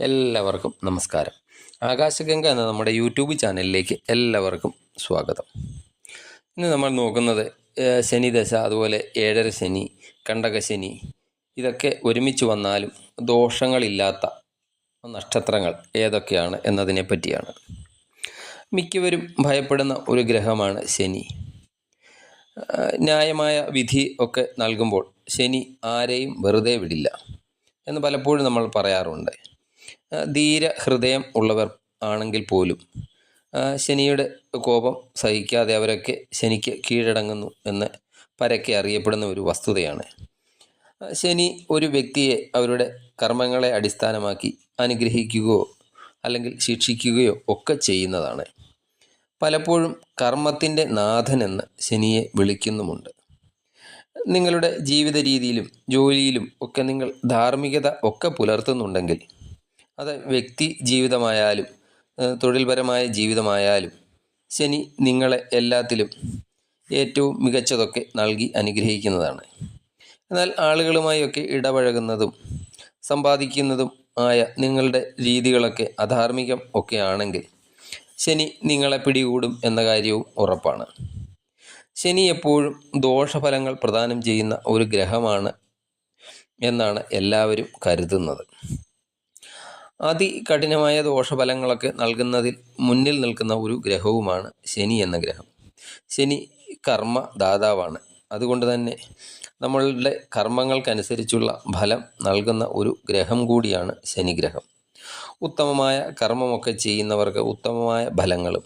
എല്ലാവർക്കും നമസ്കാരം. ആകാശഗംഗ എന്ന നമ്മുടെ യൂട്യൂബ് ചാനലിലേക്ക് എല്ലാവർക്കും സ്വാഗതം. ഇന്ന് നമ്മൾ നോക്കുന്നത് ശനിദശ, അതുപോലെ ഏഴര ശനി, കണ്ടകശനി, ഇതൊക്കെ ഒരുമിച്ച് വന്നാലും ദോഷങ്ങളില്ലാത്ത നക്ഷത്രങ്ങൾ ഏതൊക്കെയാണ് എന്നതിനെ പറ്റിയാണ്. മിക്കവരും ഭയപ്പെടുന്ന ഒരു ഗ്രഹമാണ് ശനി. ന്യായമായ വിധി ഒക്കെ നൽകുമ്പോൾ ശനി ആരെയും വെറുതെ വിടില്ല എന്ന് പലപ്പോഴും നമ്മൾ പറയാറുണ്ട്. ധീര ഹൃദയം ഉള്ളവർ ആണെങ്കിൽ പോലും ശനിയുടെ കോപം സഹിക്കാതെ അവരൊക്കെ ശനിക്ക് കീഴടങ്ങുന്നു എന്ന് പരക്കെ അറിയപ്പെടുന്ന ഒരു വസ്തുതയാണ്. ശനി ഒരു വ്യക്തിയെ അവരുടെ കർമ്മങ്ങളെ അടിസ്ഥാനമാക്കി അനുഗ്രഹിക്കുകയോ അല്ലെങ്കിൽ ശിക്ഷിക്കുകയോ ഒക്കെ ചെയ്യുന്നതാണ്. പലപ്പോഴും കർമ്മത്തിൻ്റെ നാഥനെന്ന് ശനിയെ വിളിക്കുന്നുമുണ്ട്. നിങ്ങളുടെ ജീവിത രീതിയിലും ജോലിയിലും ഒക്കെ നിങ്ങൾ ധാർമ്മികത ഒക്കെ പുലർത്തുന്നുണ്ടെങ്കിൽ, അത് വ്യക്തി ജീവിതമായാലും തൊഴിൽപരമായ ജീവിതമായാലും, ശനി നിങ്ങളെ എല്ലാത്തിലും ഏറ്റവും മികച്ചതൊക്കെ നൽകി അനുഗ്രഹിക്കുന്നതാണ്. എന്നാൽ ആളുകളുമായൊക്കെ ഇടപഴകുന്നതും സമ്പാദിക്കുന്നതും ആയ നിങ്ങളുടെ രീതികളൊക്കെ അധാർമികം ഒക്കെ ആണെങ്കിൽ ശനി നിങ്ങളെ പിടികൂടും എന്ന കാര്യവും ഉറപ്പാണ്. ശനി എപ്പോഴും ദോഷഫലങ്ങൾ പ്രദാനം ചെയ്യുന്ന ഒരു ഗ്രഹമാണ് എന്നാണ് എല്ലാവരും കരുതുന്നത്. അതികഠിനമായ ദോഷഫലങ്ങളൊക്കെ നൽകുന്നതിൽ മുന്നിൽ നിൽക്കുന്ന ഒരു ഗ്രഹവുമാണ് ശനി എന്ന ഗ്രഹം. ശനി കർമ്മദാതാവാണ്. അതുകൊണ്ട് തന്നെ നമ്മളുടെ കർമ്മങ്ങൾക്കനുസരിച്ചുള്ള ഫലം നൽകുന്ന ഒരു ഗ്രഹം കൂടിയാണ് ശനിഗ്രഹം. ഉത്തമമായ കർമ്മമൊക്കെ ചെയ്യുന്നവർക്ക് ഉത്തമമായ ഫലങ്ങളും,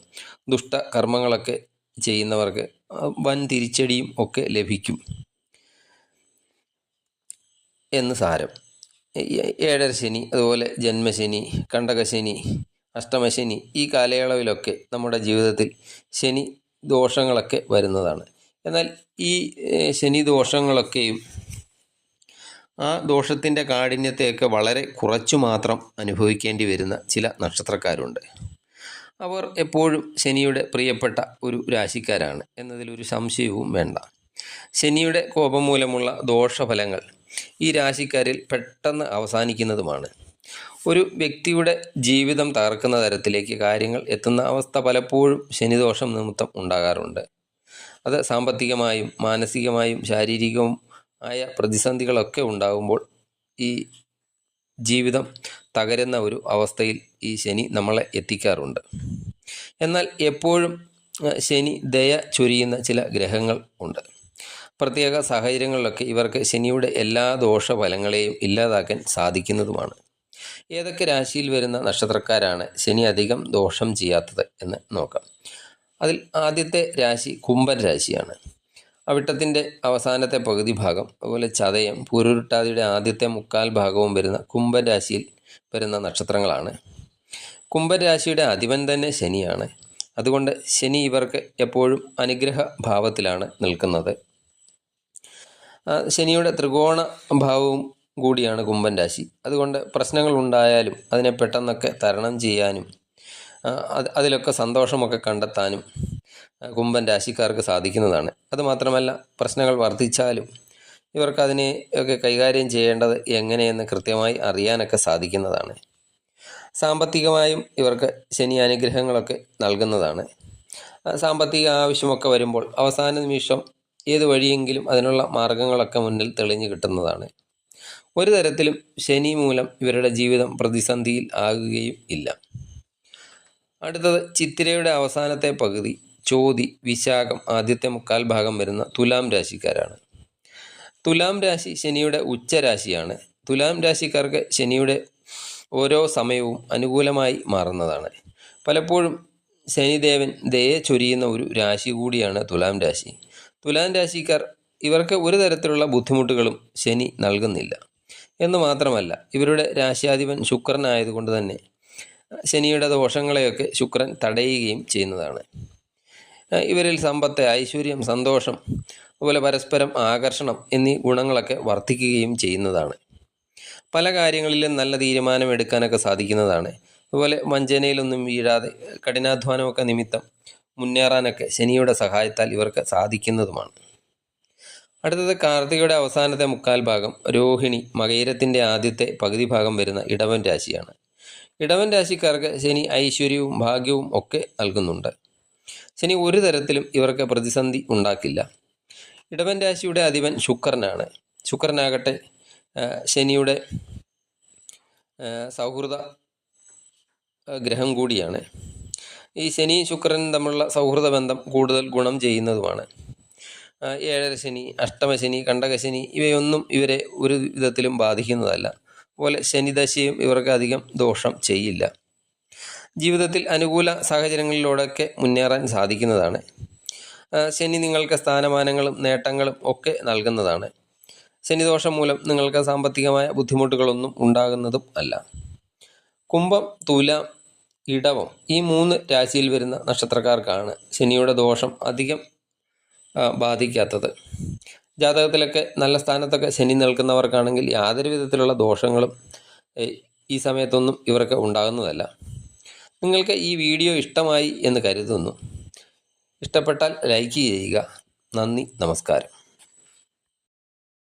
ദുഷ്ടകർമ്മങ്ങളൊക്കെ ചെയ്യുന്നവർക്ക് വൻ തിരിച്ചടിയും ഒക്കെ ലഭിക്കും എന്ന് സാരം. ഏഴര ശനി, അതുപോലെ ജന്മശനി, കണ്ടകശനി, അഷ്ടമശനി, ഈ കാലയളവിലൊക്കെ നമ്മുടെ ജീവിതത്തിൽ ശനി ദോഷങ്ങളൊക്കെ വരുന്നതാണ്. എന്നാൽ ഈ ശനി ദോഷങ്ങളൊക്കെയും ആ ദോഷത്തിൻ്റെ കാഠിന്യത്തെയൊക്കെ വളരെ കുറച്ചു മാത്രം അനുഭവിക്കേണ്ടി വരുന്ന ചില നക്ഷത്രക്കാരുണ്ട്. അവർ എപ്പോഴും ശനിയുടെ പ്രിയപ്പെട്ട ഒരു രാശിക്കാരാണ് എന്നതിലൊരു സംശയവും വേണ്ട. ശനിയുടെ കോപം മൂലമുള്ള ദോഷഫലങ്ങൾ ഈ രാശിക്കാരിൽ പെട്ടെന്ന് അവസാനിക്കുന്നതുമാണ്. ഒരു വ്യക്തിയുടെ ജീവിതം തകർക്കുന്ന തരത്തിലേക്ക് കാര്യങ്ങൾ എത്തുന്ന അവസ്ഥ പലപ്പോഴും ശനിദോഷം നിമിത്തം ഉണ്ടാകാറുണ്ട്. അത് സാമ്പത്തികമായും മാനസികമായും ശാരീരികവും ആയ പ്രതിസന്ധികളൊക്കെ ഉണ്ടാകുമ്പോൾ ഈ ജീവിതം തകരുന്ന ഒരു അവസ്ഥയിൽ ഈ ശനി നമ്മളെ എത്തിക്കാറുണ്ട്. എന്നാൽ എപ്പോഴും ശനി ദയ ചൊരിയുന്ന ചില ഗ്രഹങ്ങൾ ഉണ്ട്. പ്രത്യേക സാഹചര്യങ്ങളിലൊക്കെ ഇവർക്ക് ശനിയുടെ എല്ലാ ദോഷഫലങ്ങളെയും ഇല്ലാതാക്കാൻ സാധിക്കുന്നതുമാണ്. ഏതൊക്കെ രാശിയിൽ വരുന്ന നക്ഷത്രക്കാരാണ് ശനി അധികം ദോഷം ചെയ്യാത്തത് എന്ന് നോക്കാം. അതിൽ ആദ്യത്തെ രാശി കുംഭൻ രാശിയാണ്. അവിട്ടത്തിൻ്റെ അവസാനത്തെ പകുതി ഭാഗം, അതുപോലെ ചതയം, പൂരുരുട്ടാതിയുടെ ആദ്യത്തെ മുക്കാൽ ഭാഗവും വരുന്ന കുംഭൻ രാശിയിൽ വരുന്ന നക്ഷത്രങ്ങളാണ്. കുംഭൻ രാശിയുടെ അധിപൻ തന്നെ ശനിയാണ്. അതുകൊണ്ട് ശനി ഇവർക്ക് എപ്പോഴും അനുഗ്രഹ ഭാവത്തിലാണ് നിൽക്കുന്നത്. ശനിയുടെ ത്രികോണ ഭാവവും കൂടിയാണ് കുംഭൻ രാശി. അതുകൊണ്ട് പ്രശ്നങ്ങൾ ഉണ്ടായാലും അതിനെ പെട്ടെന്നൊക്കെ തരണം ചെയ്യാനും അതിലൊക്കെ സന്തോഷമൊക്കെ കണ്ടെത്താനും കുംഭൻ രാശിക്കാർക്ക് സാധിക്കുന്നതാണ്. അതുമാത്രമല്ല, പ്രശ്നങ്ങൾ വർദ്ധിച്ചാലും ഇവർക്ക് അതിനെ ഒക്കെ കൈകാര്യം ചെയ്യേണ്ടത് എങ്ങനെയെന്ന് കൃത്യമായി അറിയാനൊക്കെ സാധിക്കുന്നതാണ്. സാമ്പത്തികമായും ഇവർക്ക് ശനി അനുഗ്രഹങ്ങളൊക്കെ നൽകുന്നതാണ്. സാമ്പത്തിക ആവശ്യമൊക്കെ വരുമ്പോൾ അവസാന നിമിഷം ഏത് വഴിയെങ്കിലും അതിനുള്ള മാർഗങ്ങളൊക്കെ മുന്നിൽ തെളിഞ്ഞു കിട്ടുന്നതാണ്. ഒരു തരത്തിലും ശനി മൂലം ഇവരുടെ ജീവിതം പ്രതിസന്ധിയിൽ ആകുകയും ഇല്ല. അടുത്തത് ചിത്തിരയുടെ അവസാനത്തെ പകുതി, ചോതി, വിശാഖം ആദ്യത്തെ മുക്കാൽ ഭാഗം വരുന്ന തുലാം രാശിക്കാരാണ്. തുലാം രാശി ശനിയുടെ ഉച്ചരാശിയാണ്. തുലാം രാശിക്കാർക്ക് ശനിയുടെ ഓരോ സമയവും അനുകൂലമായി മാറുന്നതാണ്. പലപ്പോഴും ശനിദേവൻ ദയ ചൊരിയുന്ന ഒരു രാശി കൂടിയാണ് തുലാം രാശി. തുലാം രാശിക്കാർ ഇവർക്ക് ഒരു തരത്തിലുള്ള ബുദ്ധിമുട്ടുകളും ശനി നൽകുന്നില്ല എന്ന് മാത്രമല്ല, ഇവരുടെ രാശിയാധിപൻ ശുക്രനായതുകൊണ്ട് തന്നെ ശനിയുടെ ദോഷങ്ങളെയൊക്കെ ശുക്രൻ തടയുകയും ചെയ്യുന്നതാണ്. ഇവരിൽ സമ്പത്ത്, ഐശ്വര്യം, സന്തോഷം, അതുപോലെ പരസ്പരം ആകർഷണം എന്നീ ഗുണങ്ങളൊക്കെ വർദ്ധിക്കുകയും ചെയ്യുന്നതാണ്. പല കാര്യങ്ങളിലും നല്ല തീരുമാനമെടുക്കാനൊക്കെ സാധിക്കുന്നതാണ്. അതുപോലെ വഞ്ചനയിലൊന്നും വീഴാതെ കഠിനാധ്വാനമൊക്കെ നിമിത്തം മുന്നേറാനൊക്കെ ശനിയുടെ സഹായത്താൽ ഇവർക്ക് സാധിക്കുന്നതുമാണ്. അടുത്തത് കാർത്തികയുടെ അവസാനത്തെ മുക്കാൽ ഭാഗം, രോഹിണി, മകയിരത്തിൻ്റെ ആദ്യത്തെ പകുതി ഭാഗം വരുന്ന ഇടവൻ രാശിയാണ്. ഇടവൻ രാശിക്കാർക്ക് ശനി ഐശ്വര്യവും ഭാഗ്യവും ഒക്കെ നൽകുന്നുണ്ട്. ശനി ഒരു തരത്തിലും ഇവർക്ക് പ്രതിസന്ധി ഉണ്ടാക്കില്ല. ഇടവൻ രാശിയുടെ അധിപൻ ശുക്രനാണ്. ശുക്രനാകട്ടെ ശനിയുടെ സൗഹൃദ ഗ്രഹം കൂടിയാണ്. ഈ ശനി ശുക്രനും തമ്മിലുള്ള സൗഹൃദ ബന്ധം കൂടുതൽ ഗുണം ചെയ്യുന്നതുമാണ്. ഏഴര ശനി, അഷ്ടമശനി, കണ്ടകശനി ഇവയൊന്നും ഇവരെ ഒരു വിധത്തിലും ബാധിക്കുന്നതല്ല. അതുപോലെ ശനിദശയും ഇവർക്ക് അധികം ദോഷം ചെയ്യില്ല. ജീവിതത്തിൽ അനുകൂല സാഹചര്യങ്ങളിലൂടെയൊക്കെ മുന്നേറാൻ സാധിക്കുന്നതാണ്. ശനി നിങ്ങൾക്ക് സ്ഥാനമാനങ്ങളും നേട്ടങ്ങളും ഒക്കെ നൽകുന്നതാണ്. ശനിദോഷം മൂലം നിങ്ങൾക്ക് സാമ്പത്തികമായ ബുദ്ധിമുട്ടുകളൊന്നും ഉണ്ടാകുന്നതും അല്ല. കുംഭം, തുലാം, ഇടവം ഈ 3 രാശിയിൽ വരുന്ന നക്ഷത്രക്കാർക്കാണ് ശനിയുടെ ദോഷം അധികം ബാധിക്കാത്തത്. ജാതകത്തിലൊക്കെ നല്ല സ്ഥാനത്തൊക്കെ ശനി നിൽക്കുന്നവർക്കാണെങ്കിൽ യാതൊരു വിധത്തിലുള്ള ദോഷങ്ങളും ഈ സമയത്തൊന്നും ഇവർക്ക് ഉണ്ടാകുന്നതല്ല. നിങ്ങൾക്ക് ഈ വീഡിയോ ഇഷ്ടമായി എന്ന് കരുതുന്നു. ഇഷ്ടപ്പെട്ടാൽ ലൈക്ക് ചെയ്യുക. നന്ദി, നമസ്കാരം.